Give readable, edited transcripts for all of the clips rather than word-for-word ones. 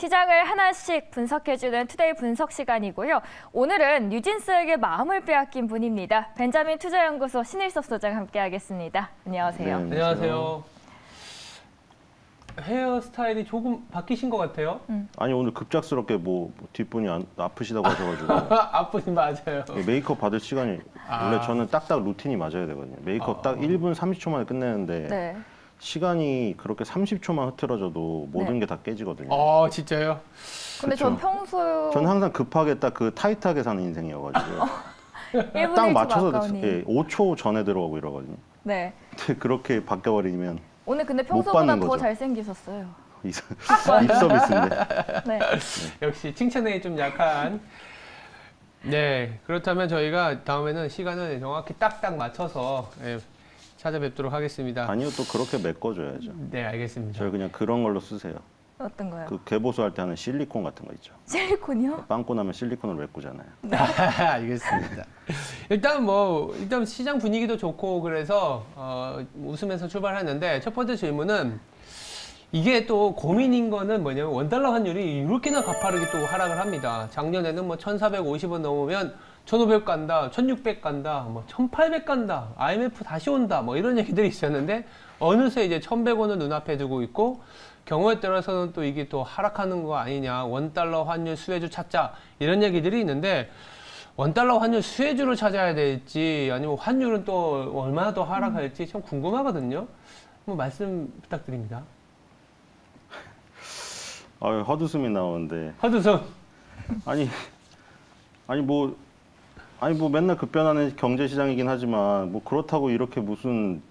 시장을 하나씩 분석해주는 투데이 분석 시간이고요. 오늘은 뉴진스에게 마음을 빼앗긴 분입니다. 벤자민 투자연구소 신일섭 소장 함께하겠습니다. 안녕하세요. 네, 안녕하세요. 헤어스타일이 조금 바뀌신 것 같아요. 아니 오늘 급작스럽게 뭐 뒷분이 아프시다고 하셔가지고 아프신 맞아요. 메이크업 받을 시간이 원래 저는 딱딱 루틴이 맞아야 되거든요. 메이크업 딱 1분 30초 만에 끝내는데 네. 시간이 그렇게 30초만 흐트러져도 모든 게 다 깨지거든요. 진짜요? 근데 전 평소 저는 항상 급하게 딱 그 타이트하게 사는 인생이어가지고 1분 딱 1초 맞춰서 가까우니. 5초 전에 들어가고 이러거든요. 네. 근데 그렇게 바뀌어버리면 오늘 근데 못 평소보다 받는 더 거죠. 잘생기셨어요. 입서비스인데. 네. 역시 칭찬에 좀 약한. 네, 그렇다면 저희가 다음에는 시간을 정확히 딱딱 맞춰서 찾아뵙도록 하겠습니다. 아니요, 또 그렇게 메꿔줘야죠. 네, 알겠습니다. 저희 그냥 그런 걸로 쓰세요. 어떤 거요? 그 개보수 할 때 하는 실리콘 같은 거 있죠. 실리콘이요? 빵꾸 나면 실리콘으로 메꾸잖아요. 알겠습니다. 일단 시장 분위기도 좋고 그래서 웃으면서 출발했는데 첫 번째 질문은 이게 또 고민인 거는 뭐냐면 원달러 환율이 이렇게나 가파르게 또 하락을 합니다. 작년에는 뭐 1,450원 넘으면 1,500 간다, 1,600 간다, 뭐 1,800 간다, IMF 다시 온다, 뭐 이런 얘기들이 있었는데 어느새 이제 1,100원을 눈앞에 두고 있고 경우에 따라서는 또 이게 또 하락하는 거 아니냐, 원달러 환율 수혜주 찾자 이런 얘기들이 있는데 원달러 환율 수혜주를 찾아야 될지 아니면 환율은 또 얼마나 더 하락할지 참 궁금하거든요. 한번 말씀 부탁드립니다. 헛웃음이 나오는데 허드son. 아니 뭐 맨날 급변하는 경제 시장이긴 하지만 뭐 그렇다고 이렇게 무슨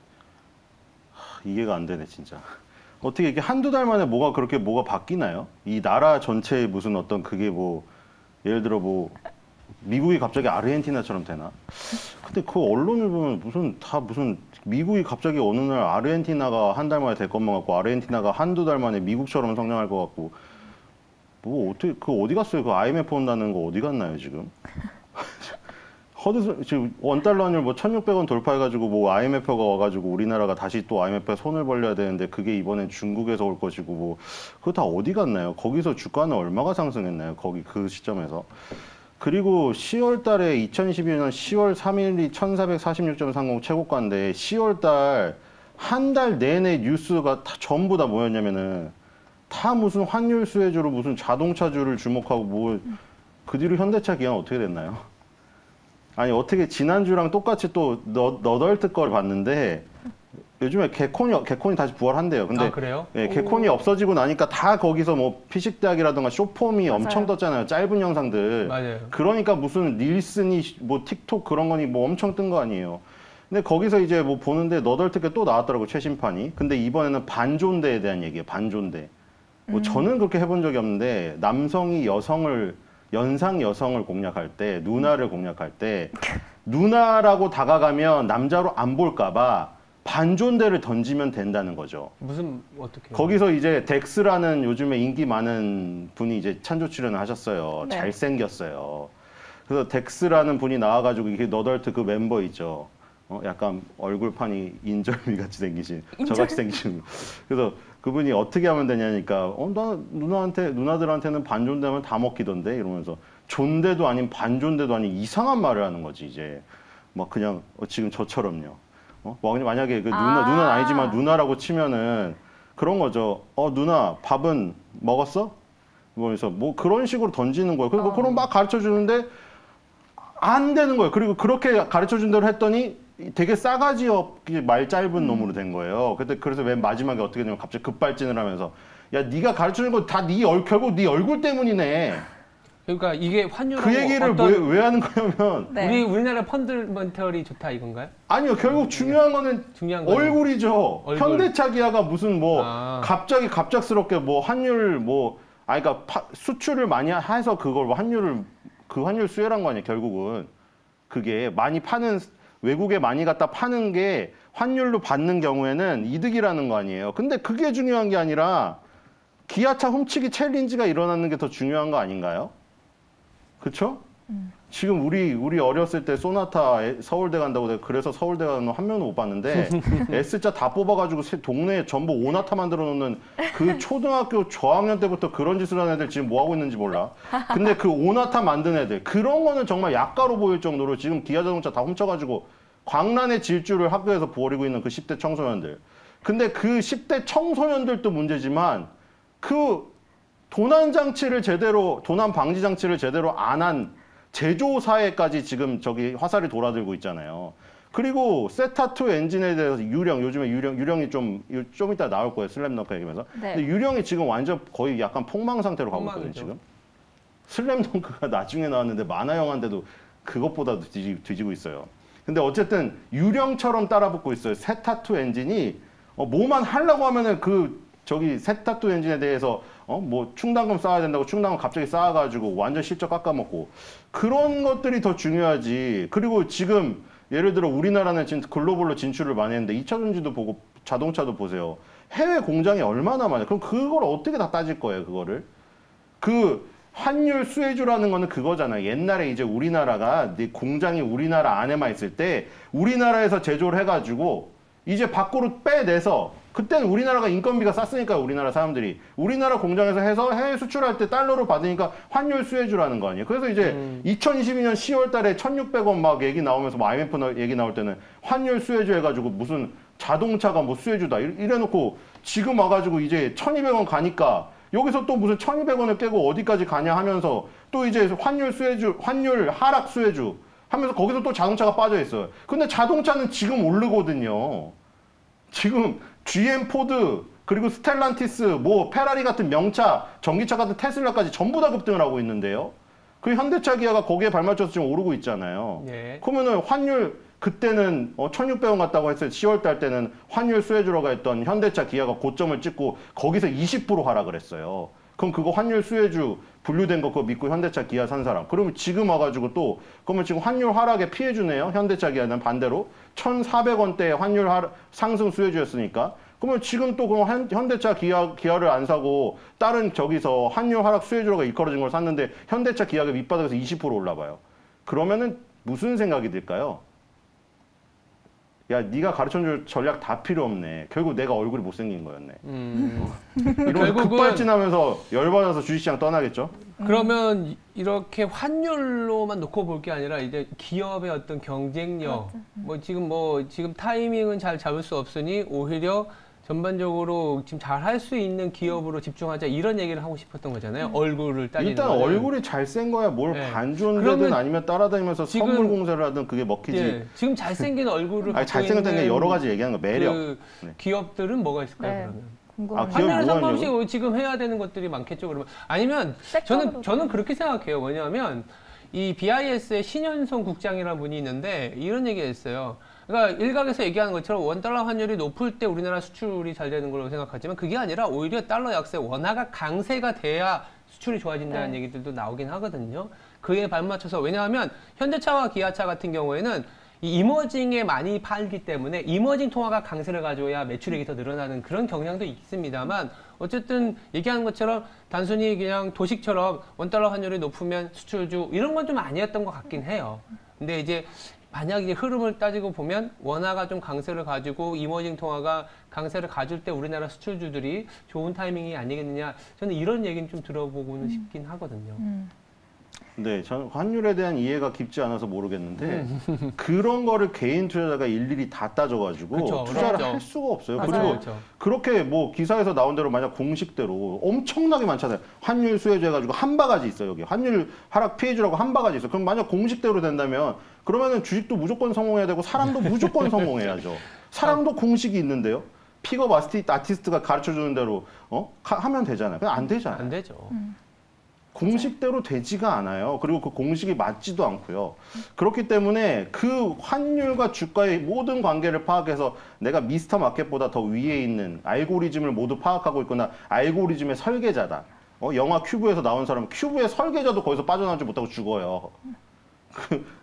이해가 안 되네 진짜. 어떻게 이렇게 한두 달 만에 뭐가 바뀌나요? 이 나라 전체의 무슨 어떤 그게 뭐 예를 들어 뭐 미국이 갑자기 아르헨티나처럼 되나? 근데 그 언론을 보면 무슨 미국이 갑자기 어느 날 아르헨티나가 한 달 만에 될 것만 같고 아르헨티나가 한두 달 만에 미국처럼 성장할 것 같고 뭐 어떻게 어디 갔어요? 그 IMF 온다는 거 어디 갔나요 지금? 지금 원달러 환율 뭐 1,600원 돌파해가지고 뭐 IMF가 와가지고 우리나라가 다시 또 IMF에 손을 벌려야 되는데 그게 이번엔 중국에서 올 것이고 뭐 그거 다 어디 갔나요? 거기서 주가는 얼마가 상승했나요? 거기 그 시점에서. 그리고 10월 달에 2022년 10월 3일이 1446.30 최고가인데 10월 달 한 달 내내 뉴스가 다 전부 다 뭐였냐면은 다 무슨 환율 수혜주로 무슨 자동차주를 주목하고 뭐 그 뒤로 현대차 기아는 어떻게 됐나요? 아니 어떻게 지난주랑 똑같이 또 너덜트 걸 봤는데 요즘에 개콘이 다시 부활한대요. 근데 그래요? 예, 개콘이 없어지고 나니까 다 거기서 뭐 피식대학이라든가 쇼폼이 맞아요. 엄청 떴잖아요. 짧은 영상들. 맞아요. 그러니까 무슨 릴슨이 뭐 틱톡 그런 거니 뭐 엄청 뜬 거 아니에요. 근데 거기서 이제 뭐 보는데 너덜트게 또 나왔더라고 최신판이. 근데 이번에는 반존대에 대한 얘기예요. 반존대. 뭐 저는 그렇게 해본 적이 없는데 남성이 연상 여성을 공략할 때 누나를 공략할 때 누나라고 다가가면 남자로 안 볼까봐 반존대를 던지면 된다는 거죠. 어떻게? 거기서 이제 덱스라는 요즘에 인기 많은 분이 이제 찬조 출연을 하셨어요. 네. 잘생겼어요. 그래서 덱스라는 분이 나와가지고 이게 너덜트 그 멤버 있죠. 약간 얼굴판이 인절미 같이 생기신, 저같이 생기신. 그래서 그분이 어떻게 하면 되냐니까, 나 누나들한테는 반존대면 다 먹히던데 이러면서 존대도 아닌 반존대도 아닌 이상한 말을 하는 거지 이제. 막 그냥 지금 저처럼요. 만약에 그 누나는 아니지만 누나라고 치면은 그런 거죠. 누나 밥은 먹었어? 그러면서 뭐 그런 식으로 던지는 거예요. 그리고 그럼 막 가르쳐 주는데 안 되는 거예요. 그리고 그렇게 가르쳐 준 대로 했더니 되게 싸가지 없게 말 짧은 놈으로 된 거예요. 그래서 맨 마지막에 어떻게 되냐면 갑자기 급발진을 하면서 야 네가 가르쳐 준 거 다 결국 네 얼굴 때문이네. 그러니까 이게 환율 그 얘기를 왜 하는 거냐면 네. 우리나라 펀드멘털이 좋다 이건가요? 아니요 결국 중요한 거는 얼굴이죠. 얼굴. 현대차 기아가 무슨 뭐 갑작스럽게 뭐 환율 그러니까 수출을 많이 해서 그걸 뭐 환율 수혜란 거 아니에요 결국은. 그게 많이 파는 외국에 많이 갖다 파는 게 환율로 받는 경우에는 이득이라는 거 아니에요. 근데 그게 중요한 게 아니라 기아차 훔치기 챌린지가 일어나는 게 더 중요한 거 아닌가요? 그렇죠? 지금 우리 어렸을 때 소나타 서울대 간다고 내가 그래서 서울대 가는 한 명도 못 봤는데 S자 다 뽑아가지고 동네에 전부 오나타 만들어 놓는 그 초등학교 저학년 때부터 그런 짓을 하는 애들 지금 뭐 하고 있는지 몰라. 근데 그 오나타 만든 애들 그런 거는 정말 약가로 보일 정도로 지금 기아자동차 다 훔쳐가지고 광란의 질주를 학교에서 벌이고 있는 그 10대 청소년들. 근데 그 10대 청소년들도 문제지만 그 도난 방지 장치를 제대로 안 한 제조사에까지 지금 저기 화살이 돌아들고 있잖아요. 그리고 세타2 엔진에 대해서 요즘에 유령이 좀 이따 나올 거예요. 슬램덩크 얘기면서. 네. 근데 유령이 지금 완전 거의 약간 폭망 상태로 가고 있거든요, 지금. 슬램덩크가 나중에 나왔는데 만화 영화인데도 그것보다 뒤지고 있어요. 근데 어쨌든 유령처럼 따라붙고 있어요. 세타2 엔진이 뭐만 하려고 하면은 세타2 엔진에 대해서 뭐 충당금 쌓아야 된다고 충당금 갑자기 쌓아가지고 완전 실적 깎아먹고 그런 것들이 더 중요하지. 그리고 지금 예를 들어 우리나라는 지금 글로벌로 진출을 많이 했는데 2차 전지도 보고 자동차도 보세요. 해외 공장이 얼마나 많아요. 그럼 그걸 어떻게 다 따질 거예요, 그거를? 그 환율 수혜주라는 거는 그거잖아요. 옛날에 이제 우리나라가 공장이 우리나라 안에만 있을 때 우리나라에서 제조를 해가지고 이제 밖으로 빼내서 그때는 우리나라가 인건비가 쌌으니까 우리나라 사람들이 우리나라 공장에서 해서 해외 수출할 때 달러로 받으니까 환율 수혜주라는 거 아니에요. 그래서 이제 2022년 10월 달에 1,600원 막 얘기 나오면서 뭐 IMF 얘기 나올 때는 환율 수혜주 해가지고 무슨 자동차가 뭐 수혜주다 이래놓고 지금 와가지고 이제 1,200원 가니까 여기서 또 무슨 1,200원을 깨고 어디까지 가냐 하면서 또 이제 환율 하락 수혜주 하면서 거기서 또 자동차가 빠져 있어요. 근데 자동차는 지금 오르거든요. 지금 GM, 포드, 그리고 스텔란티스, 뭐 페라리 같은 명차, 전기차 같은 테슬라까지 전부 다 급등을 하고 있는데요. 그 현대차 기아가 거기에 발맞춰서 지금 오르고 있잖아요. 네. 그러면은 환율 그때는 1,600원 갔다고 했어요. 10월 달 때는 환율 수혜주로가 했던 현대차 기아가 고점을 찍고 거기서 20% 하락을 했어요. 그럼 그거 환율 수혜주 분류된 거 그거 믿고 현대차 기아 산 사람. 그러면 지금 와가지고 또 그러면 지금 환율 하락에 피해 주네요. 현대차 기아는 반대로 1,400원대 환율 상승 수혜주였으니까. 그러면 지금 또 그럼 현대차 기아를 안 사고 다른 저기서 환율 하락 수혜주로가 일컬어진 걸 샀는데 현대차 기아가 밑바닥에서 20% 올라봐요. 그러면은 무슨 생각이 들까요? 야, 네가 가르쳐줄 전략 다 필요 없네. 결국 내가 얼굴이 못생긴 거였네. 이런 급발진하면서 열받아서 주식시장 떠나겠죠? 그러면 이렇게 환율로만 놓고 볼 게 아니라 이제 기업의 어떤 경쟁력, 지금 타이밍은 잘 잡을 수 없으니 오히려 전반적으로 지금 잘 할 수 있는 기업으로 집중하자 이런 얘기를 하고 싶었던 거잖아요. 얼굴을 따지는 일단 거는. 얼굴이 잘센 거야. 뭘 네. 반주는 그러면 되든 아니면 따라다니면서 선물 공세를 하든 그게 먹히지. 예, 지금 잘생긴 얼굴을 아니, 갖고 잘생겼다는 게 있는 여러 가지 얘기하는 거 매력. 그 기업들은 뭐가 있을까요? 네. 그러면? 궁금합니다. 기업 환율에 뭐가 상관없이 지금 해야 되는 것들이 많겠죠. 그러면 아니면 저는 그렇게 생각해요. 뭐냐면 이 BIS의 신현성 국장이라는 분이 있는데 이런 얘기했어요. 그러니까 일각에서 얘기하는 것처럼 원달러 환율이 높을 때 우리나라 수출이 잘 되는 걸로 생각하지만 그게 아니라 오히려 달러 약세, 원화가 강세가 돼야 수출이 좋아진다는 얘기들도 나오긴 하거든요. 그에 발맞춰서 왜냐하면 현대차와 기아차 같은 경우에는 이 이머징에 많이 팔기 때문에 이머징 통화가 강세를 가져야 매출액이 더 늘어나는 그런 경향도 있습니다만 어쨌든 얘기하는 것처럼 단순히 그냥 도식처럼 원달러 환율이 높으면 수출주 이런 건 좀 아니었던 것 같긴 해요. 근데 이제 만약 이제 흐름을 따지고 보면 원화가 좀 강세를 가지고 이머징 통화가 강세를 가질 때 우리나라 수출주들이 좋은 타이밍이 아니겠느냐 저는 이런 얘기는 좀 들어보고는 싶긴 하거든요. 네, 저는 환율에 대한 이해가 깊지 않아서 모르겠는데 그런 거를 개인 투자자가 일일이 다 따져가지고 그쵸, 투자를 어렵죠. 할 수가 없어요. 맞아요. 그리고 그렇죠. 그렇게 뭐 기사에서 나온 대로 만약 공식대로 엄청나게 많잖아요. 환율 수혜주 해가지고 한 바가지 있어요. 여기 환율 하락 피해주라고 한 바가지 있어요. 그럼 만약 공식대로 된다면 그러면은 주식도 무조건 성공해야 되고 사람도 무조건 성공해야죠. 사람도 공식이 있는데요. 픽업 아티스트가 가르쳐주는 대로 하면 되잖아요. 그냥 안 되잖아요. 안 되죠. 공식대로 되지가 않아요. 그리고 그 공식이 맞지도 않고요. 그렇기 때문에 그 환율과 주가의 모든 관계를 파악해서 내가 미스터 마켓보다 더 위에 있는 알고리즘을 모두 파악하고 있거나 알고리즘의 설계자다. 영화 큐브에서 나온 사람은 큐브의 설계자도 거기서 빠져나오지 못하고 죽어요.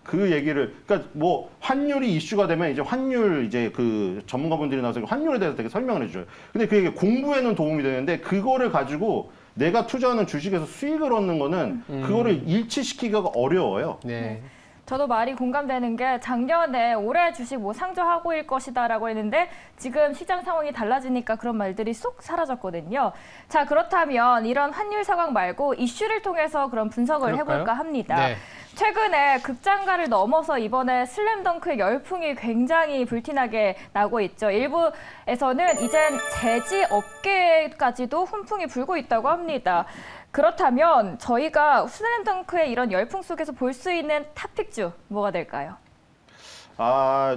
그 얘기를, 그러니까 뭐 환율이 이슈가 되면 이제 환율 이제 그 전문가분들이 나와서 환율에 대해서 되게 설명을 해줘요. 근데 그게 공부에는 도움이 되는데 그거를 가지고 내가 투자하는 주식에서 수익을 얻는 거는 그거를 일치시키기가 어려워요. 네. 저도 말이 공감되는 게 작년에 올해 주식 뭐 상저하고일 것이다라고 했는데 지금 시장 상황이 달라지니까 그런 말들이 쏙 사라졌거든요. 자, 그렇다면 이런 환율 상황 말고 이슈를 통해서 그런 분석을 그럴까요? 해볼까 합니다. 네. 최근에 극장가를 넘어서 이번에 슬램덩크의 열풍이 굉장히 불티나게 나고 있죠. 일부에서는 이젠 제지 업계까지도 훈풍이 불고 있다고 합니다. 그렇다면 저희가 슬램덩크의 이런 열풍 속에서 볼 수 있는 탑픽주 뭐가 될까요?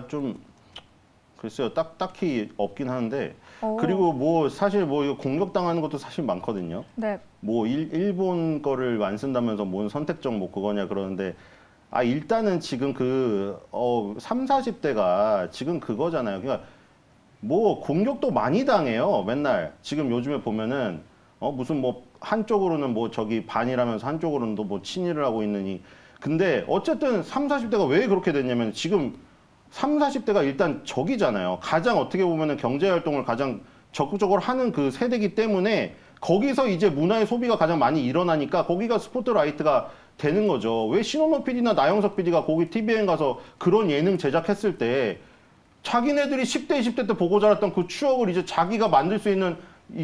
좀 글쎄요, 딱히 없긴 하는데 오. 그리고 뭐 사실 뭐 이거 공격당하는 것도 사실 많거든요. 네. 뭐 일본 거를 안 쓴다면서 뭔 선택적 뭐 그거냐 그러는데 일단은 지금 3, 40대가 지금 그거잖아요. 그러니까 뭐 공격도 많이 당해요. 맨날 지금 요즘에 보면은 무슨 뭐 한쪽으로는 뭐 저기 반이라면서 한쪽으로는 또 뭐 친일을 하고 있느니. 근데 어쨌든 3, 40대가 왜 그렇게 됐냐면 지금 3, 40대가 일단 적이잖아요. 가장 어떻게 보면은 경제 활동을 가장 적극적으로 하는 그 세대이기 때문에 거기서 이제 문화의 소비가 가장 많이 일어나니까 거기가 스포트라이트가 되는 거죠. 왜 신원호 PD나 나영석 PD가 거기 TVN 가서 그런 예능 제작했을 때 자기네들이 10대, 20대 때 보고 자랐던 그 추억을 이제 자기가 만들 수 있는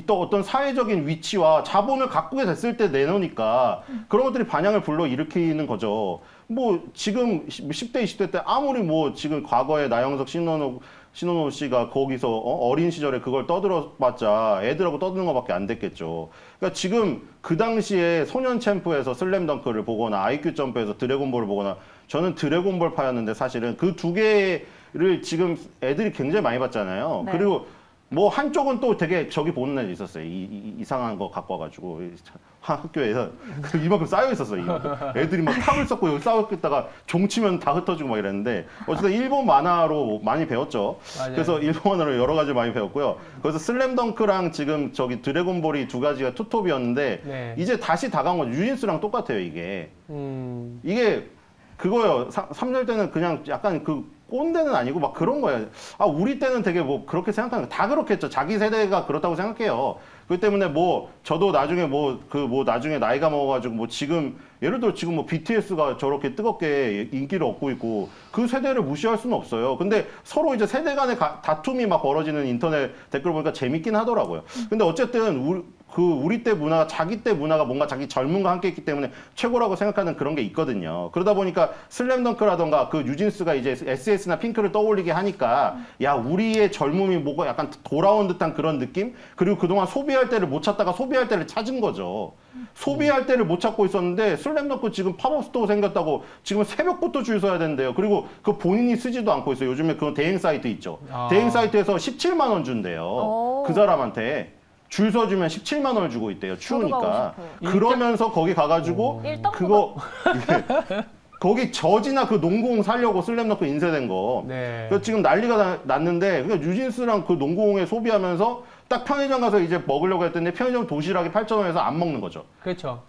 또 어떤 사회적인 위치와 자본을 갖고 됐을 때 내놓으니까 그런 것들이 반향을 불러일으키는 거죠. 뭐 지금 10대, 20대 때 아무리 뭐 지금 과거에 나영석, 신원호 씨가 거기서 어린 시절에 그걸 떠들어봤자 애들하고 떠드는 것밖에 안 됐겠죠. 그러니까 지금 그 당시에 소년 챔프에서 슬램덩크를 보거나 아이큐 점프에서 드래곤볼을 보거나 저는 드래곤볼 파였는데 사실은 그 두 개를 지금 애들이 굉장히 많이 봤잖아요. 네. 그리고 뭐 한쪽은 또 되게 저기 보는 애도 있었어요. 이상한 거 갖고 와가지고 학교에서 이만큼 쌓여 있었어요. 애들이 막 탑을 쌓고 여기 쌓였다가 종치면 다 흩어지고 막 이랬는데 어쨌든 일본 만화로 많이 배웠죠. 맞아요. 그래서 일본 만화로 여러 가지 많이 배웠고요. 그래서 슬램덩크랑 지금 저기 드래곤볼이 두 가지가 투톱이었는데 네. 이제 다시 다가온 건 유진스랑 똑같아요. 이게 그거요. 3절 때는 그냥 약간 그 꼰대는 아니고 막 그런 거예요. 우리 때는 되게 뭐 그렇게 생각하는 거 다 그렇겠죠. 자기 세대가 그렇다고 생각해요. 그렇기 때문에 뭐 저도 나중에 나중에 나이가 먹어가지고 뭐 지금 예를 들어 지금 뭐 BTS가 저렇게 뜨겁게 인기를 얻고 있고 그 세대를 무시할 수는 없어요. 근데 서로 이제 세대 간의 다툼이 막 벌어지는 인터넷 댓글 보니까 재밌긴 하더라고요. 근데 어쨌든 우리 때 문화가 자기 때 문화가 뭔가 자기 젊음과 함께 있기 때문에 최고라고 생각하는 그런 게 있거든요. 그러다 보니까 슬램덩크라던가 그 뉴진스가 이제 SS나 핑크를 떠올리게 하니까 야 우리의 젊음이 뭐가 약간 돌아온 듯한 그런 느낌? 그리고 그동안 소비할 때를 못 찾다가 소비할 때를 찾은 거죠. 소비할 때를 못 찾고 있었는데 슬램덩크 지금 팝업 스토어 생겼다고 지금 새벽부터 줄 서야 된대요. 그리고 그 본인이 쓰지도 않고 있어요. 요즘에 그런 대행 사이트 있죠. 대행 사이트에서 17만 원 준대요. 그 사람한테. 줄 서주면 17만 원을 주고 있대요. 추우니까. 그러면서 거기 가가지고 그거 거기 저지나 그 농구공 살려고 슬램덩크 인쇄된 거. 네. 그래서 지금 난리가 났는데 그러니까 유진스랑 그 농구공에 소비하면서 딱 편의점 가서 이제 먹으려고 했더니 편의점 도시락이 8,000원에서 안 먹는 거죠. 그렇죠.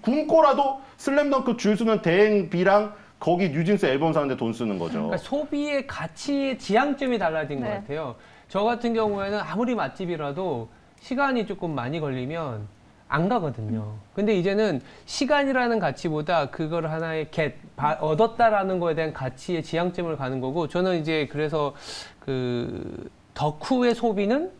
굶고라도 슬램덩크 줄 서는 대행비랑 거기 뉴진스 앨범 사는데 돈 쓰는 거죠. 그러니까 소비의 가치의 지향점이 달라진 것 같아요. 저 같은 경우에는 아무리 맛집이라도 시간이 조금 많이 걸리면 안 가거든요. 근데 이제는 시간이라는 가치보다 그걸 하나의 얻었다라는 거에 대한 가치의 지향점을 가는 거고, 저는 이제 그래서 그 덕후의 소비는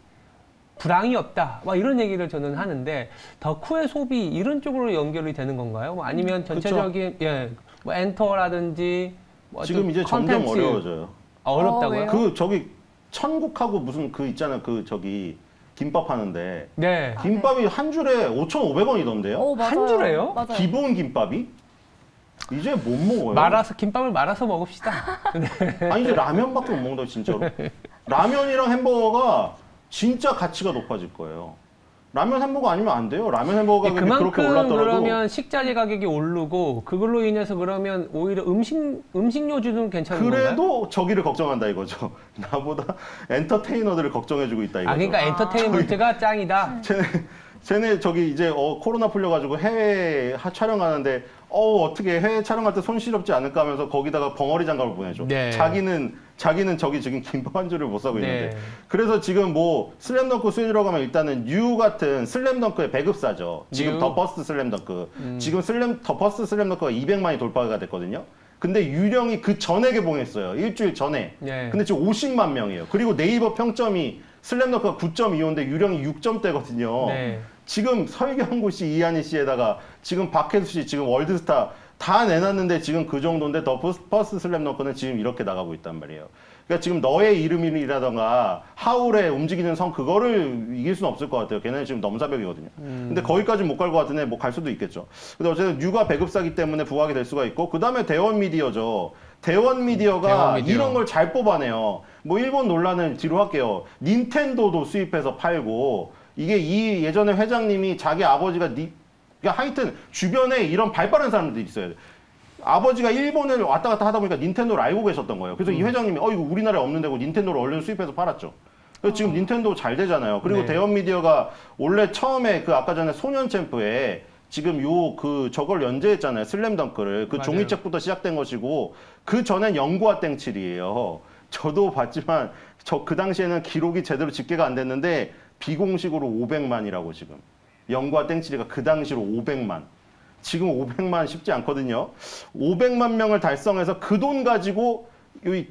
불황이 없다, 막 이런 얘기를 저는 하는데, 덕후의 소비 이런 쪽으로 연결이 되는 건가요? 뭐 아니면 전체적인 뭐 엔터라든지 뭐 지금 이제 컨텐츠. 점점 어려워져요. 어렵다고요? 왜요? 저기 천국하고 무슨 있잖아요. 저기 김밥 하는데 네. 김밥이 한 줄에 5,500원이던데요. 맞아요. 한 줄에요? 맞아요. 기본 김밥이 이제 못 먹어요. 김밥을 말아서 먹읍시다. 아니 이제 라면밖에 못 먹는다 진짜로. 라면이랑 햄버거가 진짜 가치가 높아질 거예요. 라면 햄버거 아니면 안 돼요. 라면 햄버거 가격이 그렇게 그만큼 올랐더라도 그러면 식자재 가격이 오르고 그걸로 인해서 그러면 오히려 음식료주는 괜찮은 건가요? 그래도 저기를 걱정한다 이거죠. 나보다 엔터테이너들을 걱정해주고 있다 이거죠. 그러니까 엔터테인먼트가 짱이다. 쟤네 저기 이제 코로나 풀려가지고 해외 촬영하는데 어떻게 해외 촬영할 때 손시렵지 않을까 하면서 거기다가 벙어리 장갑을 보내줘. 네. 자기는 저기 지금 김밥 한 줄을 못 사고 있는데. 네. 그래서 지금 뭐 슬램덩크 수준이라고 하면 일단은 뉴 같은 슬램덩크의 배급사죠. 지금 뉴? 더 퍼스트 슬램덩크. 지금 더 퍼스트 슬램덩크가 200만이 돌파가 됐거든요. 근데 유령이 그 전에 개봉했어요. 일주일 전에. 네. 근데 지금 50만 명이에요. 그리고 네이버 평점이 슬램덩크가 9.25인데 유령이 6점대거든요. 네. 지금 설경구 씨, 이한희 씨에다가 지금 박혜수 씨, 지금 월드스타 다 내놨는데 지금 그 정도인데 더 퍼스트 슬램덩크는 지금 이렇게 나가고 있단 말이에요. 그러니까 지금 너의 이름이라던가 하울의 움직이는 성 그거를 이길 수는 없을 것 같아요. 걔네는 지금 넘사벽이거든요. 근데 거기까지 못 갈 것 같은데 뭐 갈 수도 있겠죠. 근데 어쨌든 뉴가 배급사기 때문에 부각이 될 수가 있고 그 다음에 대원 미디어죠. 대원 미디어가 대원 미디어. 이런 걸 잘 뽑아내요. 뭐 일본 논란은 뒤로 할게요. 닌텐도도 수입해서 팔고 이게 이 예전에 회장님이 자기 아버지가 그러니까 하여튼 주변에 이런 발 빠른 사람들이 있어요. 아버지가 일본을 왔다 갔다 하다 보니까 닌텐도를 알고 계셨던 거예요. 그래서 이 회장님이 이거 우리나라에 없는 데고 닌텐도를 얼른 수입해서 팔았죠. 그래서 지금 닌텐도 잘 되잖아요. 그리고 네. 대원 미디어가 원래 처음에 그 아까 전에 소년 챔프에 지금 저걸 연재했잖아요. 슬램덩크를. 그 맞아요. 종이책부터 시작된 것이고 그 전엔 영구와 땡칠이에요. 저도 봤지만 그 당시에는 기록이 제대로 집계가 안 됐는데 비공식으로 500만이라고 지금. 영구와 땡칠이가 그 당시로 500만. 지금 500만 쉽지 않거든요. 500만 명을 달성해서 그 돈 가지고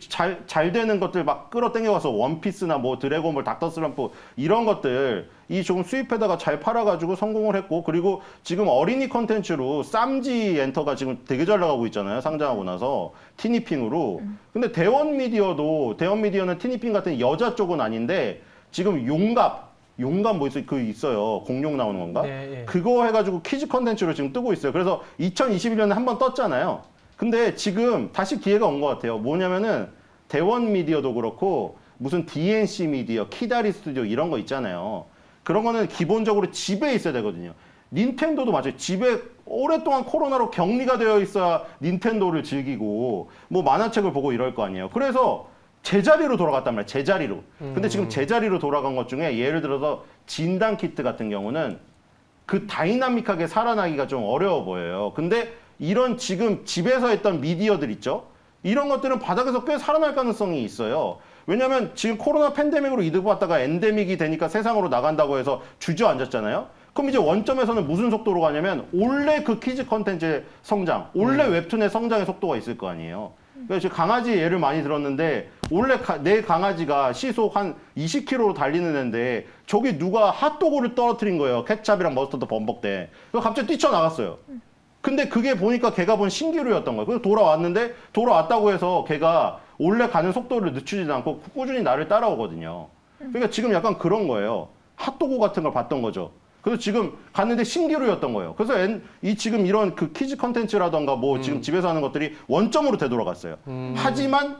잘 되는 것들 막 끌어당겨가서 원피스나 뭐 드래곤볼, 닥터 슬럼프 이런 것들 이 조금 수입해다가 잘 팔아가지고 성공을 했고 그리고 지금 어린이 컨텐츠로 쌈지 엔터가 지금 되게 잘 나가고 있잖아요. 상장하고 나서 티니핑으로. 근데 대원 미디어는 티니핑 같은 여자 쪽은 아닌데 지금 용갑 뭐 있어요. 공룡 나오는 건가? 네, 예. 그거 해가지고 퀴즈 컨텐츠로 지금 뜨고 있어요. 그래서 2021년에 한 번 떴잖아요. 근데 지금 다시 기회가 온 것 같아요. 뭐냐면은 대원 미디어도 그렇고 무슨 DNC 미디어, 키다리 스튜디오 이런 거 있잖아요. 그런 거는 기본적으로 집에 있어야 되거든요. 닌텐도도 맞아요. 집에 오랫동안 코로나로 격리가 되어 있어야 닌텐도를 즐기고 뭐 만화책을 보고 이럴 거 아니에요. 그래서 제자리로 돌아갔단 말이에요. 제자리로. 근데 지금 제자리로 돌아간 것 중에 예를 들어서 진단 키트 같은 경우는 그 다이나믹하게 살아나기가 좀 어려워 보여요. 근데 이런 지금 집에서 했던 미디어들 있죠? 이런 것들은 바닥에서 꽤 살아날 가능성이 있어요. 왜냐면 지금 코로나 팬데믹으로 이득 봤다가 엔데믹이 되니까 세상으로 나간다고 해서 주저앉았잖아요. 그럼 이제 원점에서는 무슨 속도로 가냐면 원래 그 키즈 컨텐츠의 성장, 원래 웹툰의 성장의 속도가 있을 거 아니에요. 그래서 지금 강아지 예를 많이 들었는데 원래 내 강아지가 시속 한 20km로 달리는 애인데 저기 누가 핫도그를 떨어뜨린 거예요. 케찹이랑 머스터드 범벅대. 그래서 갑자기 뛰쳐나갔어요. 근데 그게 보니까 걔가 본 신기루였던 거예요. 그래서 돌아왔는데 돌아왔다고 해서 걔가 원래 가는 속도를 늦추지도 않고 꾸준히 나를 따라오거든요. 그러니까 지금 약간 그런 거예요. 핫도그 같은 걸 봤던 거죠. 그래서 지금 갔는데 신기루였던 거예요. 그래서 지금 이런 그 키즈 컨텐츠라던가 뭐 지금 집에서 하는 것들이 원점으로 되돌아갔어요. 하지만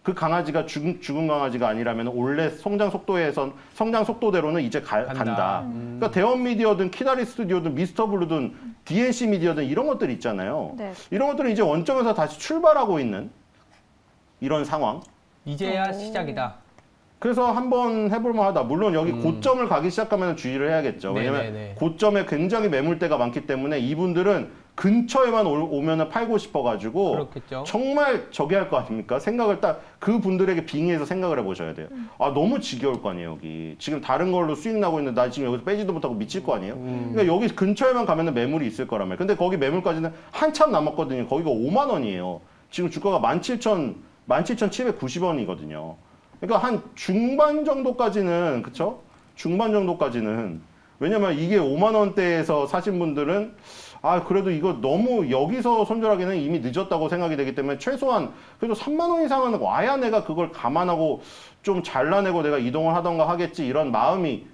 그 강아지가 죽은 강아지가 아니라면 원래 성장 속도대로는 이제 간다. 그러니까 대원 미디어든 키다리 스튜디오든 미스터 블루든 DNC 미디어든 이런 것들이 있잖아요. 네. 이런 것들은 이제 원점에서 다시 출발하고 있는 이런 상황. 이제야 시작이다. 그래서 한번 해볼 만하다. 물론 여기 고점을 가기 시작하면 주의를 해야겠죠. 왜냐면 네네네. 고점에 굉장히 매물대가 많기 때문에 이분들은 근처에만 오면은 팔고 싶어가지고 그렇겠죠. 정말 저기 할 거 아닙니까? 생각을 딱 그분들에게 빙의해서 생각을 해보셔야 돼요. 아 너무 지겨울 거 아니에요 여기. 지금 다른 걸로 수익 나고 있는데 나 지금 여기서 빼지도 못하고 미칠 거 아니에요? 그러니까 여기 근처에만 가면은 매물이 있을 거란 말이에요. 근데 거기 매물까지는 한참 남았거든요. 거기가 5만 원이에요. 지금 주가가 17,790원이거든요. 그러니까 한 중반 정도까지는 그쵸? 중반 정도까지는 왜냐면 이게 5만 원대에서 사신 분들은 아 그래도 이거 너무 여기서 손절하기는 이미 늦었다고 생각이 되기 때문에 최소한 그래도 3만 원 이상은 와야 내가 그걸 감안하고 좀 잘라내고 내가 이동을 하던가 하겠지 이런 마음이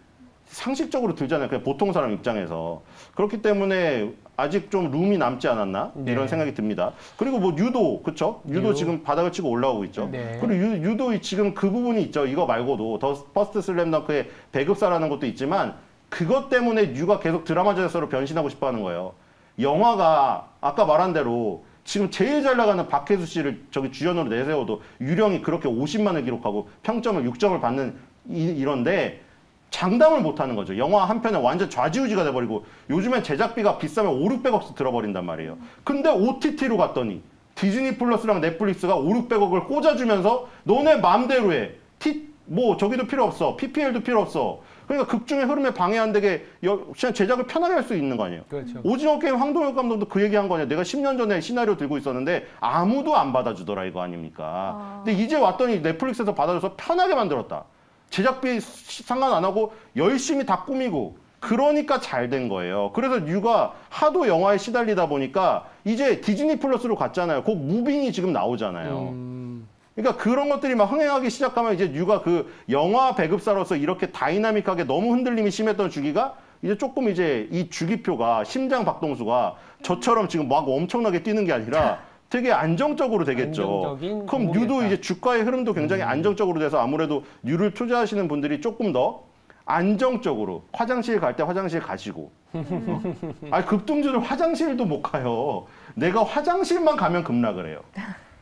상식적으로 들잖아요. 그냥 보통 사람 입장에서. 그렇기 때문에 아직 좀 룸이 남지 않았나 이런 네. 생각이 듭니다. 그리고 뭐 유도 그쵸? 유도 지금 바닥을 치고 올라오고 있죠. 네. 그리고 유도 지금 그 부분이 있죠. 이거 말고도 더 퍼스트 슬램덩크의 배급사라는 것도 있지만 그것 때문에 유가 계속 드라마 저서로 변신하고 싶어하는 거예요. 영화가 아까 말한 대로 지금 제일 잘 나가는 박혜수 씨를 저기 주연으로 내세워도 유령이 그렇게 50만을 기록하고 평점을 6점을 받는 이런데 장담을 못하는 거죠. 영화 한 편에 완전 좌지우지가 돼버리고 요즘엔 제작비가 비싸면 5, 600억씩 들어버린단 말이에요. 근데 OTT로 갔더니 디즈니 플러스랑 넷플릭스가 5, 600억을 꽂아주면서 너네 마음대로 해. 뭐 저기도 필요 없어. PPL도 필요 없어. 그러니까 극중의 흐름에 방해 안 되게 그냥 제작을 편하게 할 수 있는 거 아니에요. 그렇죠. 오징어 게임 황동혁 감독도 그 얘기한 거 아니에요. 내가 10년 전에 시나리오 들고 있었는데 아무도 안 받아주더라 이거 아닙니까. 근데 이제 왔더니 넷플릭스에서 받아줘서 편하게 만들었다. 제작비 상관 안 하고 열심히 다 꾸미고 그러니까 잘 된 거예요. 그래서 뉴가 하도 영화에 시달리다 보니까 이제 디즈니 플러스로 갔잖아요. 곧 무빙이 지금 나오잖아요. 그러니까 그런 것들이 막 흥행하기 시작하면 이제 뉴가 그 영화 배급사로서 이렇게 다이나믹하게 너무 흔들림이 심했던 주기가 이제 조금 이제 이 주기표가 심장 박동수가 저처럼 지금 막 엄청나게 뛰는 게 아니라 되게 안정적으로 되겠죠. 그럼 뉴도 이제 주가의 흐름도 굉장히 안정적으로 돼서 아무래도 뉴를 투자하시는 분들이 조금 더 안정적으로 화장실 갈 때 화장실 가시고 아니 급등주는 화장실도 못 가요. 내가 화장실만 가면 급락을 해요.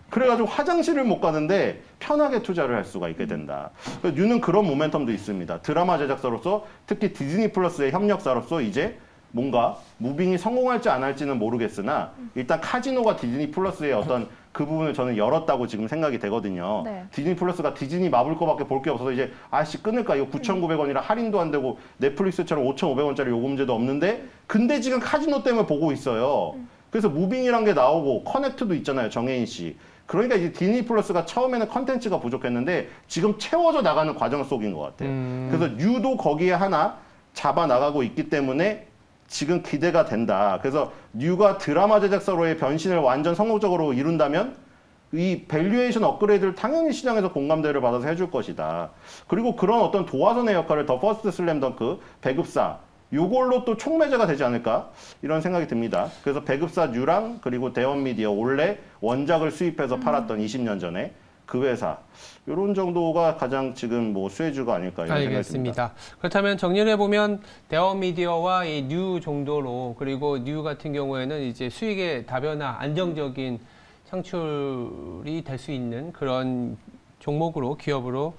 그래가지고 화장실을 못 가는데 편하게 투자를 할 수가 있게 된다. 뉴는 그런 모멘텀도 있습니다. 드라마 제작사로서 특히 디즈니 플러스의 협력사로서 이제 뭔가 무빙이 성공할지 안 할지는 모르겠으나 일단 카지노가 디즈니 플러스의 어떤 그 부분을 저는 열었다고 지금 생각이 되거든요. 네. 디즈니 플러스가 디즈니 마블 거밖에 볼 게 없어서 이제 아씨 끊을까 이거 9,900원이라 할인도 안 되고 넷플릭스처럼 5,500원짜리 요금제도 없는데 근데 지금 카지노 때문에 보고 있어요. 그래서 무빙이란 게 나오고 커넥트도 있잖아요. 정혜인 씨. 그러니까 이제 디즈니 플러스가 처음에는 컨텐츠가 부족했는데 지금 채워져 나가는 과정 속인 것 같아요. 그래서 뉴도 거기에 하나 잡아 나가고 있기 때문에 지금 기대가 된다. 그래서 뉴가 드라마 제작사로의 변신을 완전 성공적으로 이룬다면 이 밸류에이션 업그레이드를 당연히 시장에서 공감대를 받아서 해줄 것이다. 그리고 그런 어떤 도화선의 역할을 더 퍼스트 슬램덩크, 배급사 요걸로 또 촉매제가 되지 않을까 이런 생각이 듭니다. 그래서 배급사 뉴랑 그리고 대원미디어 원래 원작을 수입해서 팔았던 20년 전에 그 회사 이런 정도가 가장 지금 뭐 수혜주가 아닐까 이런 생각이 듭니다. 알겠습니다. 그렇다면 정리를 해보면 대원미디어와 이 뉴 정도로 그리고 뉴 같은 경우에는 이제 수익의 다변화 안정적인 창출이 될 수 있는 그런 종목으로 기업으로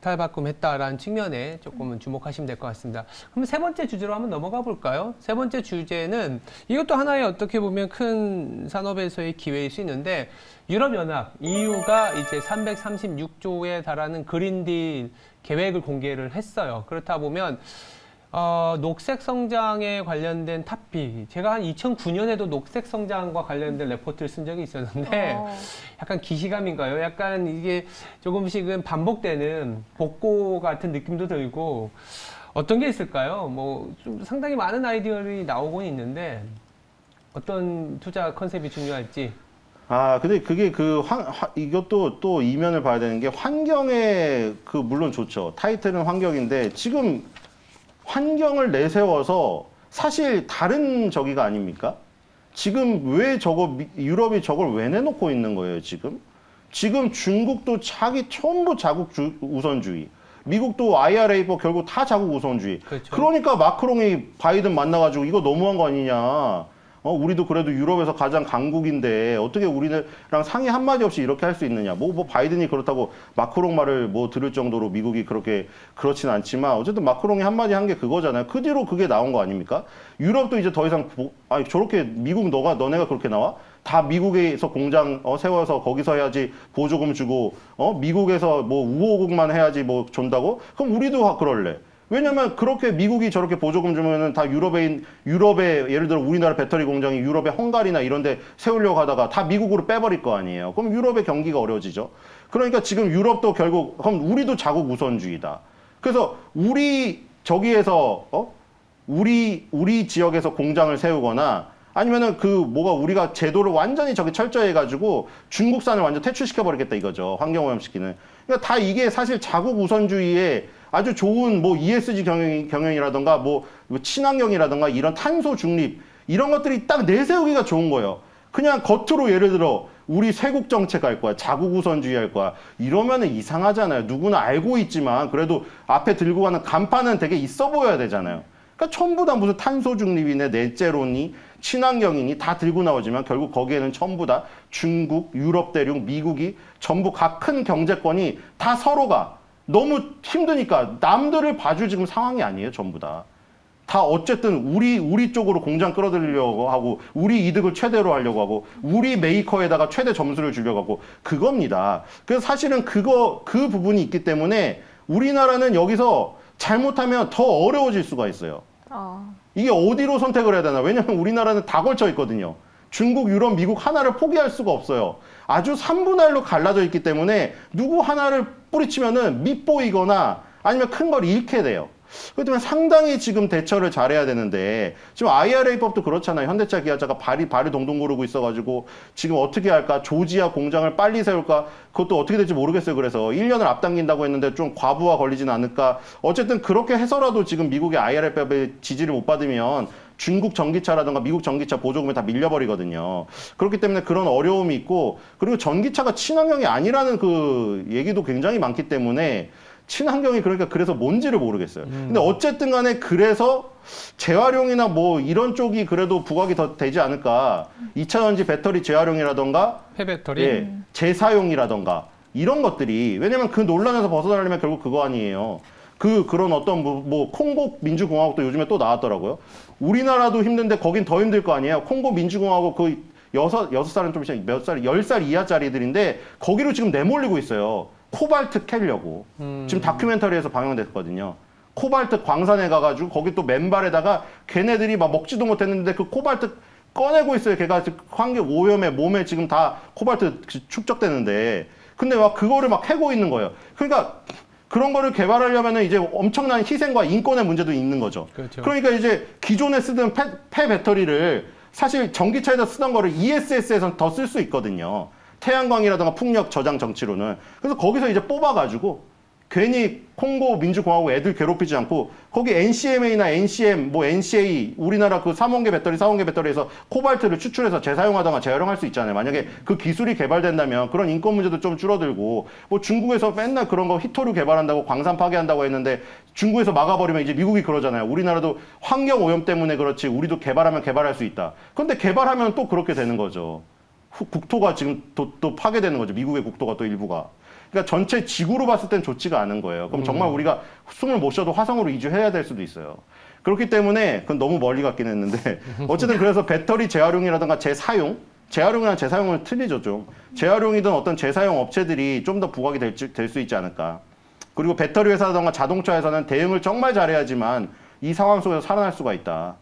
탈바꿈했다라는 측면에 조금은 주목하시면 될 것 같습니다. 그럼 세 번째 주제로 한번 넘어가 볼까요? 세 번째 주제는 이것도 하나의 어떻게 보면 큰 산업에서의 기회일 수 있는데 유럽연합 EU가 이제 336조에 달하는 그린딜 계획을 공개를 했어요. 그렇다 보면 녹색 성장에 관련된 탑픽. 제가 한 2009년에도 녹색 성장과 관련된 레포트를 쓴 적이 있었는데 약간 기시감인가요? 약간 이게 조금씩은 반복되는 복고 같은 느낌도 들고 어떤 게 있을까요? 뭐 좀 상당히 많은 아이디어들이 나오곤 있는데 어떤 투자 컨셉이 중요할지. 근데 그게 이것도 또 이면을 봐야 되는 게 환경에 물론 좋죠. 타이틀은 환경인데 지금 환경을 내세워서 사실 다른 저기가 아닙니까? 지금 왜 유럽이 저걸 왜 내놓고 있는 거예요, 지금? 지금 중국도 전부 자국 우선주의. 미국도 IRA 결국 다 자국 우선주의. 그렇죠. 그러니까 마크롱이 바이든 만나가지고 이거 너무한 거 아니냐. 우리도 그래도 유럽에서 가장 강국인데 어떻게 우리랑 상의 한마디 없이 이렇게 할 수 있느냐. 뭐 바이든이 그렇다고 마크롱 말을 들을 정도로 미국이 그렇진 않지만 어쨌든 마크롱이 한마디 한 게 그거잖아요. 그 뒤로 그게 나온 거 아닙니까? 유럽도 이제 더 이상 저렇게 미국 너네가 그렇게 나와? 다 미국에서 공장 세워서 거기서 해야지 보조금 주고 미국에서 우호국만 해야지 준다고? 그럼 우리도 그럴래. 왜냐면 그렇게 미국이 저렇게 보조금 주면은 다 유럽에 예를 들어 우리나라 배터리 공장이 유럽의 헝가리나 이런 데 세우려고 하다가 다 미국으로 빼버릴 거 아니에요. 그럼 유럽의 경기가 어려워지죠. 그러니까 지금 유럽도 결국 그럼 우리도 자국 우선주의다. 그래서 우리 저기에서 우리 지역에서 공장을 세우거나 아니면은 우리가 제도를 완전히 철저해가지고 중국산을 완전 퇴출시켜버리겠다 이거죠. 환경오염시키는. 그러니까 다 이게 사실 자국 우선주의의 아주 좋은 ESG 경영이라든가 친환경이라든가 이런 탄소 중립 이런 것들이 딱 내세우기가 좋은 거예요. 그냥 겉으로 예를 들어 우리 쇄국 정책 할 거야. 자국 우선주의 할 거야. 이러면은 이상하잖아요. 누구나 알고 있지만 그래도 앞에 들고 가는 간판은 되게 있어 보여야 되잖아요. 그러니까 전부 다 무슨 탄소 중립이네, 넷제로니, 친환경이니 다 들고 나오지만 결국 거기에는 전부 다 중국, 유럽 대륙, 미국이 전부 각 큰 경제권이 다 서로가 너무 힘드니까 남들을 봐줄 지금 상황이 아니에요, 전부 다. 다 어쨌든 우리 쪽으로 공장 끌어들이려고 하고 우리 이득을 최대로 하려고 하고 우리 메이커에다가 최대 점수를 주려고 하고 그겁니다. 그래서 사실은 그 부분이 있기 때문에 우리나라는 여기서 잘못하면 더 어려워질 수가 있어요. 이게 어디로 선택을 해야 되나? 왜냐하면 우리나라는 다 걸쳐 있거든요. 중국, 유럽, 미국 하나를 포기할 수가 없어요. 아주 3분의 1로 갈라져 있기 때문에 누구 하나를 뿌리치면은 밑보이거나 아니면 큰 걸 잃게 돼요. 그렇기 때문에 상당히 지금 대처를 잘해야 되는데 지금 IRA법도 그렇잖아요. 현대차, 기아차가 발이 동동 구르고 있어가지고 지금 어떻게 할까? 조지아 공장을 빨리 세울까? 그것도 어떻게 될지 모르겠어요. 그래서 1년을 앞당긴다고 했는데 좀 과부하 걸리진 않을까? 어쨌든 그렇게 해서라도 지금 미국의 IRA법의 지지를 못 받으면 중국 전기차라든가 미국 전기차 보조금에 다 밀려버리거든요. 그렇기 때문에 그런 어려움이 있고 그리고 전기차가 친환경이 아니라는 그 얘기도 굉장히 많기 때문에 친환경이 그래서 뭔지를 모르겠어요. 근데 어쨌든 간에 그래서 재활용이나 뭐 이런 쪽이 그래도 부각이 더 되지 않을까. 2차 전지 배터리 재활용이라던가 폐배터리 예, 재사용이라던가 이런 것들이 왜냐면 그 논란에서 벗어나려면 결국 그거 아니에요. 그런 어떤 뭐 콩고 민주공화국도 요즘에 또 나왔더라고요. 우리나라도 힘든데 거긴 더 힘들 거 아니에요. 콩고 민주공화국 그 6살은 좀 몇 살, 10살 이하짜리들인데 거기로 지금 내몰리고 있어요. 코발트 캐려고. 지금 다큐멘터리에서 방영됐거든요. 코발트 광산에 가가지고 거기 또 맨발에다가 걔네들이 막 먹지도 못했는데 그 코발트 꺼내고 있어요. 걔가 환경 오염에 몸에 지금 다 코발트 축적되는데 근데 막 그거를 막 캐고 있는 거예요. 그러니까 그런 거를 개발하려면 이제 엄청난 희생과 인권의 문제도 있는 거죠. 그렇죠. 그러니까 이제 기존에 쓰던 폐 배터리를 사실 전기차에다 쓰던 거를 ESS에서 더 쓸 수 있거든요. 태양광이라든가 풍력 저장 정치로는. 그래서 거기서 이제 뽑아가지고 괜히 콩고 민주공화국 애들 괴롭히지 않고 거기 NCMA나 NCM, 뭐 NCA 우리나라 그 3원계 배터리, 4원계 배터리에서 코발트를 추출해서 재사용하거나 재활용할 수 있잖아요. 만약에 그 기술이 개발된다면 그런 인권 문제도 좀 줄어들고 뭐 중국에서 맨날 그런 거 히토류 개발한다고 광산 파괴한다고 했는데 중국에서 막아버리면 이제 미국이 그러잖아요. 우리나라도 환경 오염 때문에 그렇지 우리도 개발하면 개발할 수 있다. 근데 개발하면 또 그렇게 되는 거죠. 국토가 지금 또 파괴되는 거죠. 미국의 국토가 또 일부가. 그러니까 전체 지구로 봤을 땐 좋지가 않은 거예요. 그럼 정말 우리가 숨을 못 쉬어도 화성으로 이주해야 될 수도 있어요. 그렇기 때문에 그건 너무 멀리 갔긴 했는데 어쨌든 그래서 배터리 재활용이라든가 재사용, 재활용이랑 재사용은 틀리죠 좀. 재활용이든 어떤 재사용 업체들이 좀 더 부각이 될 수 있지 않을까. 그리고 배터리 회사라든가 자동차 회사는 대응을 정말 잘해야지만 이 상황 속에서 살아날 수가 있다.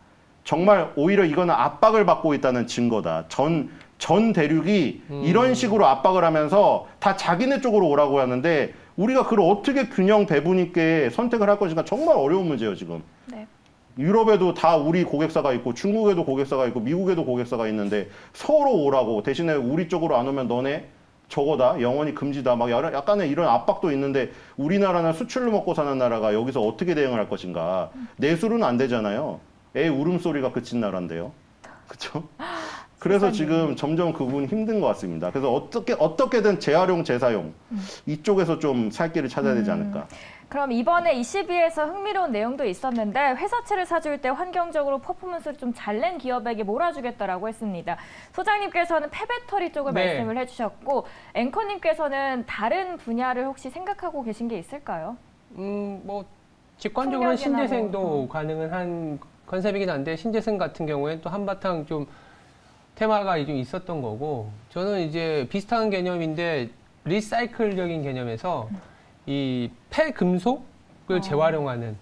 정말 오히려 이거는 압박을 받고 있다는 증거다. 전 대륙이 이런 식으로 압박을 하면서 다 자기네 쪽으로 오라고 하는데 우리가 그걸 어떻게 균형 배분 있게 선택을 할 것인가 정말 어려운 문제예요 지금. 네. 유럽에도 다 우리 고객사가 있고 중국에도 고객사가 있고 미국에도 고객사가 있는데 서로 오라고 대신에 우리 쪽으로 안 오면 너네 저거다 영원히 금지다 막 약간의 이런 압박도 있는데 우리나라는 수출로 먹고 사는 나라가 여기서 어떻게 대응을 할 것인가. 내수는 안 되잖아요. 애 울음소리가 그친 나라인데요. 그렇죠? 그래서 지금 점점 그 부분이 힘든 것 같습니다. 그래서 어떻게든 재활용, 재사용 이쪽에서 좀 살 길을 찾아야 되지 않을까. 그럼 이번에 22에서 흥미로운 내용도 있었는데 회사채를 사줄 때 환경적으로 퍼포먼스를 좀 잘 낸 기업에게 몰아주겠다라고 했습니다. 소장님께서는 폐배터리 쪽을 네. 말씀을 해주셨고 앵커님께서는 다른 분야를 혹시 생각하고 계신 게 있을까요? 뭐 직관적으로는 신재생도 가능한 한 컨셉이긴 한데 신재생 같은 경우에는 또 한바탕 좀 테마가 좀 있었던 거고 저는 이제 비슷한 개념인데 리사이클적인 개념에서 이 폐금속을 재활용하는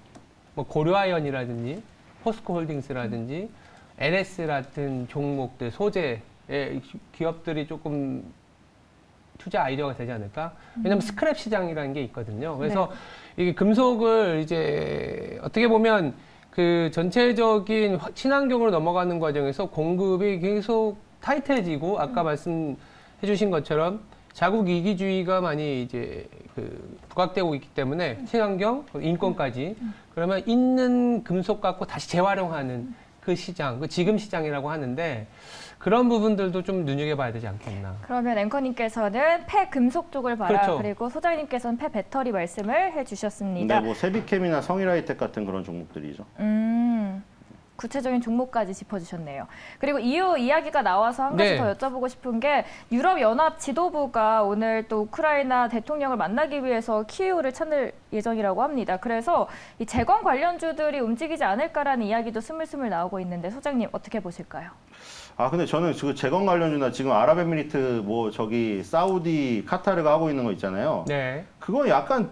뭐 고려아연이라든지 포스코홀딩스라든지 LS 같은 종목들 소재의 기업들이 조금 투자 아이디어가 되지 않을까? 왜냐하면 스크랩 시장이라는 게 있거든요. 그래서 이 금속을 이제 어떻게 보면 그 전체적인 친환경으로 넘어가는 과정에서 공급이 계속 타이트해지고 아까 말씀해 주신 것처럼 자국 이기주의가 많이 이제 그 부각되고 있기 때문에 친환경, 인권까지 그러면 있는 금속 갖고 다시 재활용하는 그 시장, 그 지금 시장이라고 하는데 그런 부분들도 좀 눈여겨봐야 되지 않겠나. 그러면 앵커님께서는 폐금속 쪽을 봐라. 그렇죠. 그리고 소장님께서는 폐배터리 말씀을 해주셨습니다. 근데 뭐 세비캠이나 성일하이텍 같은 그런 종목들이죠. 구체적인 종목까지 짚어주셨네요. 그리고 이후 이야기가 나와서 한 가지 네. 더 여쭤보고 싶은 게 유럽연합 지도부가 오늘 또 우크라이나 대통령을 만나기 위해서 키이우를 찾을 예정이라고 합니다. 그래서 이 재건 관련주들이 움직이지 않을까라는 이야기도 스물스물 나오고 있는데 소장님 어떻게 보실까요? 아 근데 저는 그 재건 관련주나 지금 아랍에미리트 뭐 저기 사우디 카타르가 하고 있는 거 있잖아요. 네. 그건 약간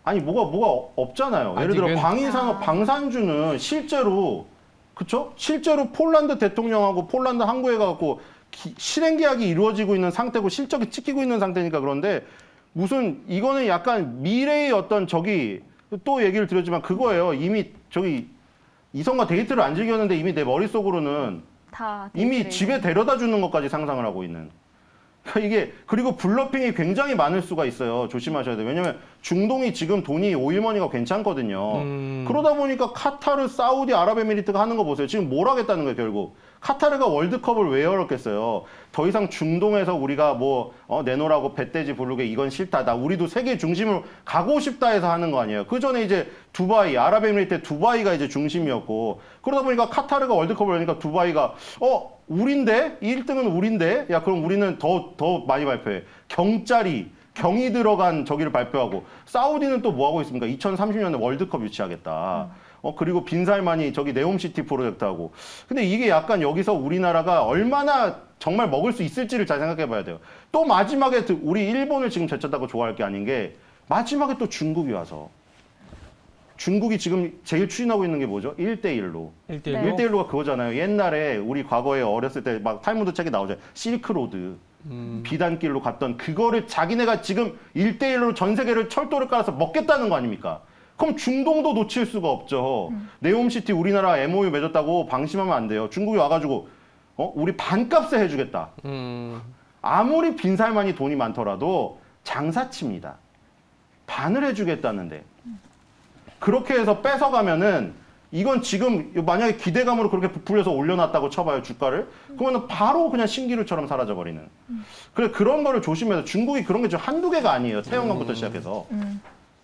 아니 뭐가 없잖아요. 예를 들어 아직은? 광인산업 방산주는 실제로 그쵸? 실제로 폴란드 대통령하고 폴란드 항구에 가고 실행 계약이 이루어지고 있는 상태고 실적이 찍히고 있는 상태니까 그런데 무슨 이거는 약간 미래의 어떤 저기 또 얘기를 드렸지만 그거예요. 이미 저기 이성과 데이트를 안 즐겼는데 이미 내 머릿속으로는 다 이미 집에 데려다 주는 것까지 상상을 하고 있는. 이게 그리고 블러핑이 굉장히 많을 수가 있어요. 조심하셔야 돼요. 왜냐면 중동이 지금 돈이 오일머니가 괜찮거든요. 그러다 보니까 카타르, 사우디, 아랍에미리트가 하는 거 보세요. 지금 뭘 하겠다는 거예요, 결국. 카타르가 월드컵을 왜 열었겠어요. 더 이상 중동에서 우리가 뭐 내놓으라고 배떼지 부르게 이건 싫다. 나 우리도 세계 중심으로 가고 싶다 해서 하는 거 아니에요. 그 전에 이제 두바이, 아랍에미리트 두바이가 이제 중심이었고 그러다 보니까 카타르가 월드컵을 열니까 두바이가 우린데? 1등은 우린데? 야 그럼 우리는 더 많이 발표해. 경이 들어간 저기를 발표하고 사우디는 또 뭐 하고 있습니까? 2030년에 월드컵 유치하겠다. 그리고 빈살만이 저기 네옴시티 프로젝트 하고. 근데 이게 약간 여기서 우리나라가 얼마나 정말 먹을 수 있을지를 잘 생각해 봐야 돼요. 또 마지막에 우리 일본을 지금 제쳤다고 좋아할 게 아닌 게 마지막에 또 중국이 와서. 중국이 지금 제일 추진하고 있는 게 뭐죠? 1대1로. 1대1로? 1대1로가 그거잖아요. 옛날에 우리 과거에 어렸을 때 막 탈무드 책에 나오잖아요. 실크로드. 비단길로 갔던 그거를 자기네가 지금 1대1로 전 세계를 철도를 깔아서 먹겠다는 거 아닙니까? 그럼 중동도 놓칠 수가 없죠. 네옴시티 우리나라 MOU 맺었다고 방심하면 안 돼요. 중국이 와가지고 우리 반값에 해주겠다. 아무리 빈살만이 돈이 많더라도 장사칩니다. 반을 해주겠다는데. 그렇게 해서 뺏어가면은 이건 지금 만약에 기대감으로 그렇게 부풀려서 올려놨다고 쳐봐요, 주가를. 그러면 바로 그냥 신기루처럼 사라져버리는. 그래, 그런 거를 조심해야 돼. 중국이 그런 게 좀 한두 개가 아니에요. 태양광부터 시작해서.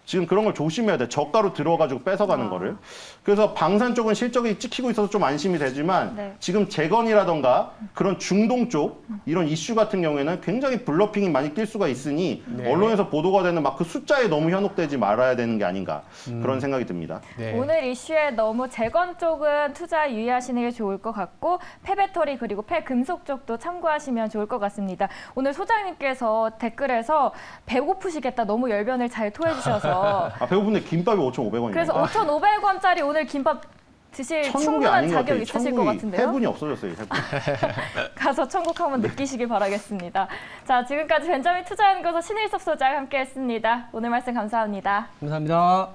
지금 그런 걸 조심해야 돼. 저가로 들어가지고 뺏어가는 거를. 그래서 방산 쪽은 실적이 찍히고 있어서 좀 안심이 되지만 네. 지금 재건이라던가 그런 중동 쪽 이런 이슈 같은 경우에는 굉장히 블러핑이 많이 낄 수가 있으니 네. 언론에서 보도가 되는 막 그 숫자에 너무 현혹되지 말아야 되는 게 아닌가 그런 생각이 듭니다. 네. 오늘 이슈에 너무 재건 쪽은 투자 유의하시는 게 좋을 것 같고 폐배터리 그리고 폐금속 쪽도 참고하시면 좋을 것 같습니다. 오늘 소장님께서 댓글에서 배고프시겠다 너무 열변을 잘 토해주셔서 배고픈데 김밥이 5,500원이니까. 그래서 5,500원짜리 오늘 김밥 드실 천국이 충분한 아닌 것 자격 같아요. 있으실 것 천국이 같은데요. 해분이 없어졌어요. 해분. 가서 천국 한번 느끼시길 바라겠습니다. 자, 지금까지 벤자민 투자연구소 신일섭 소장 함께했습니다. 오늘 말씀 감사합니다. 감사합니다.